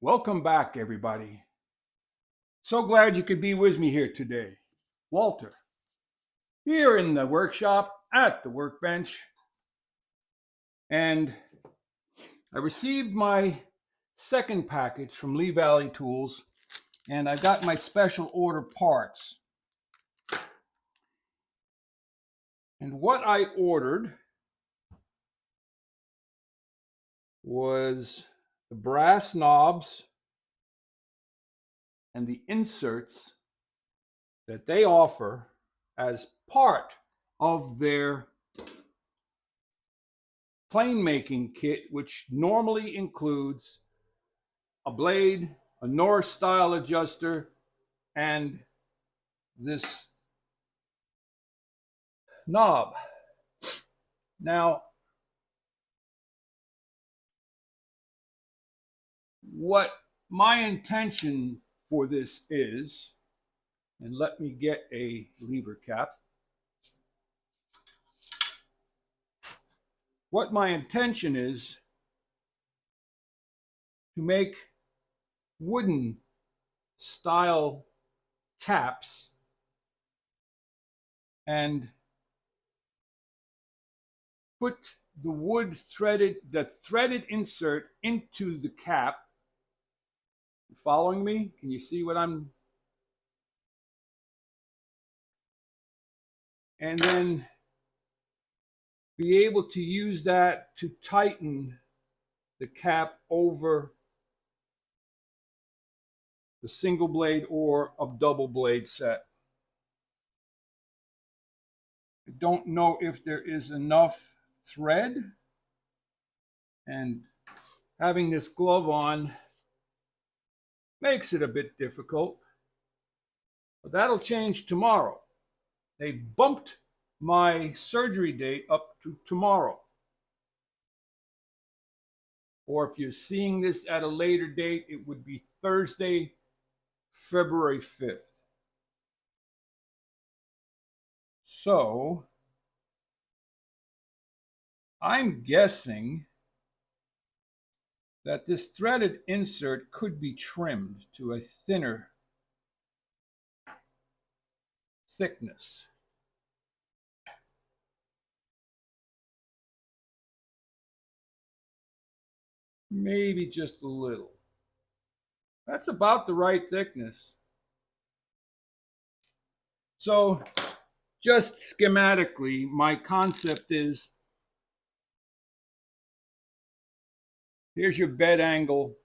Welcome back, everybody. So glad you could be with me here today. Walter, here in the workshop at the workbench, and I received my second package from Lee Valley Tools, and I got my special order parts. And what I ordered was the brass knobs and the inserts that they offer as part of their plane making kit, which normally includes a blade, a Norris style adjuster, and this knob. Now, what my intention for this is, and let me get a lever cap. What my intention is to make wooden style caps and put the threaded insert into the cap. You following me? Can you see what I'm? And then be able to use that to tighten the cap over the single blade or a double blade set. I don't know if there is enough thread, and having this glove on makes it a bit difficult, but that'll change tomorrow. They've bumped my surgery date up to tomorrow. Or if you're seeing this at a later date, it would be Thursday, February 5th. So I'm guessing that this threaded insert could be trimmed to a thinner thickness. Maybe just a little. That's about the right thickness. So just schematically, my concept is, here's your bed angle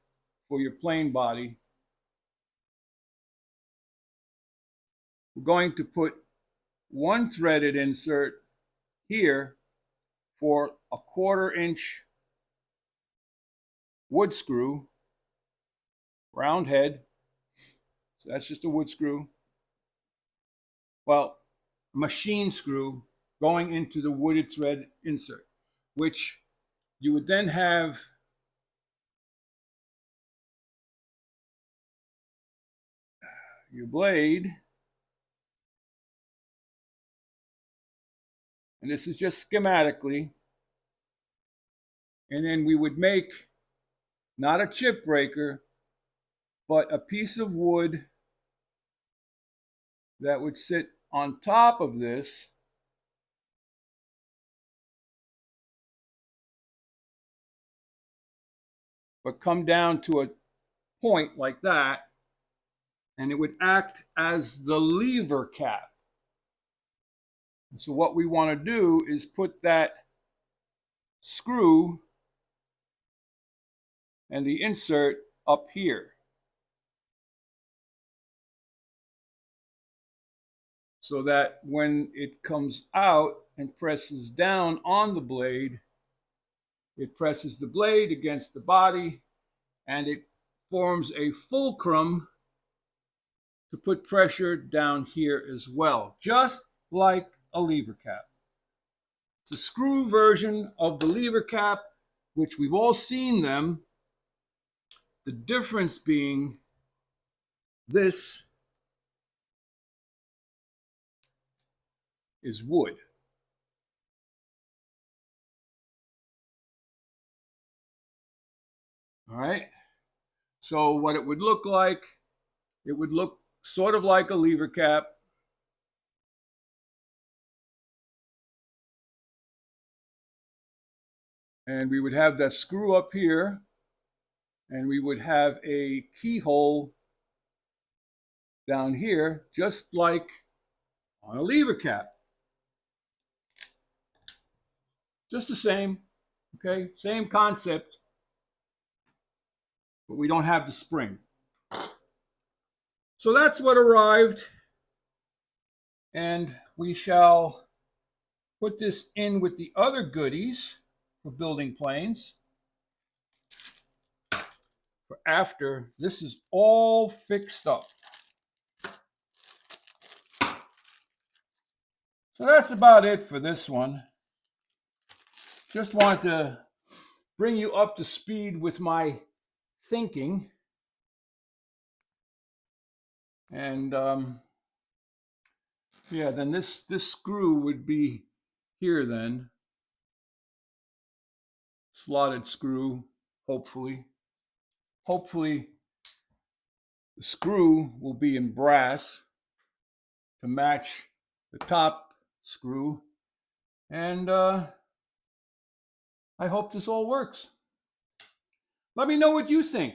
for your plane body. We're going to put one threaded insert here for a 1/4 inch wood screw, round head. So that's just a wood screw. Well, machine screw going into the wooded thread insert, which you would then have your blade, and this is just schematically, and then we would make not a chip breaker, but a piece of wood that would sit on top of this, but come down to a point like that, and it would act as the lever cap. So what we want to do is put that screw and the insert up here, so that when it comes out and presses down on the blade, it presses the blade against the body and it forms a fulcrum to put pressure down here as well, just like a lever cap. It's a screw version of the lever cap, which we've all seen them. The difference being this is wood. All right. So what it would look like, it would look sort of like a lever cap. And we would have that screw up here, and we would have a keyhole down here, just like on a lever cap. Just the same, okay? Same concept, but we don't have the spring. So that's what arrived, and we shall put this in with the other goodies for building planes. For after this is all fixed up. So that's about it for this one. Just wanted to bring you up to speed with my thinking. And yeah, then this screw would be here then. Slotted screw, hopefully. Hopefully the screw will be in brass to match the top screw. And I hope this all works. Let me know what you think.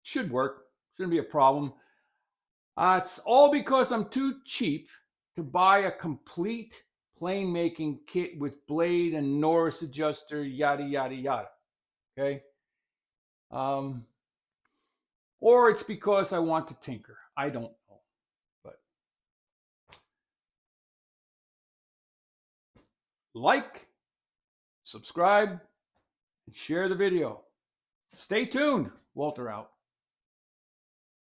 Should work. Shouldn't be a problem. It's all because I'm too cheap to buy a complete plane making kit with blade and Norris adjuster, yada, yada, yada. Okay? Or it's because I want to tinker. I don't know. But like, subscribe, and share the video. Stay tuned. Walter out.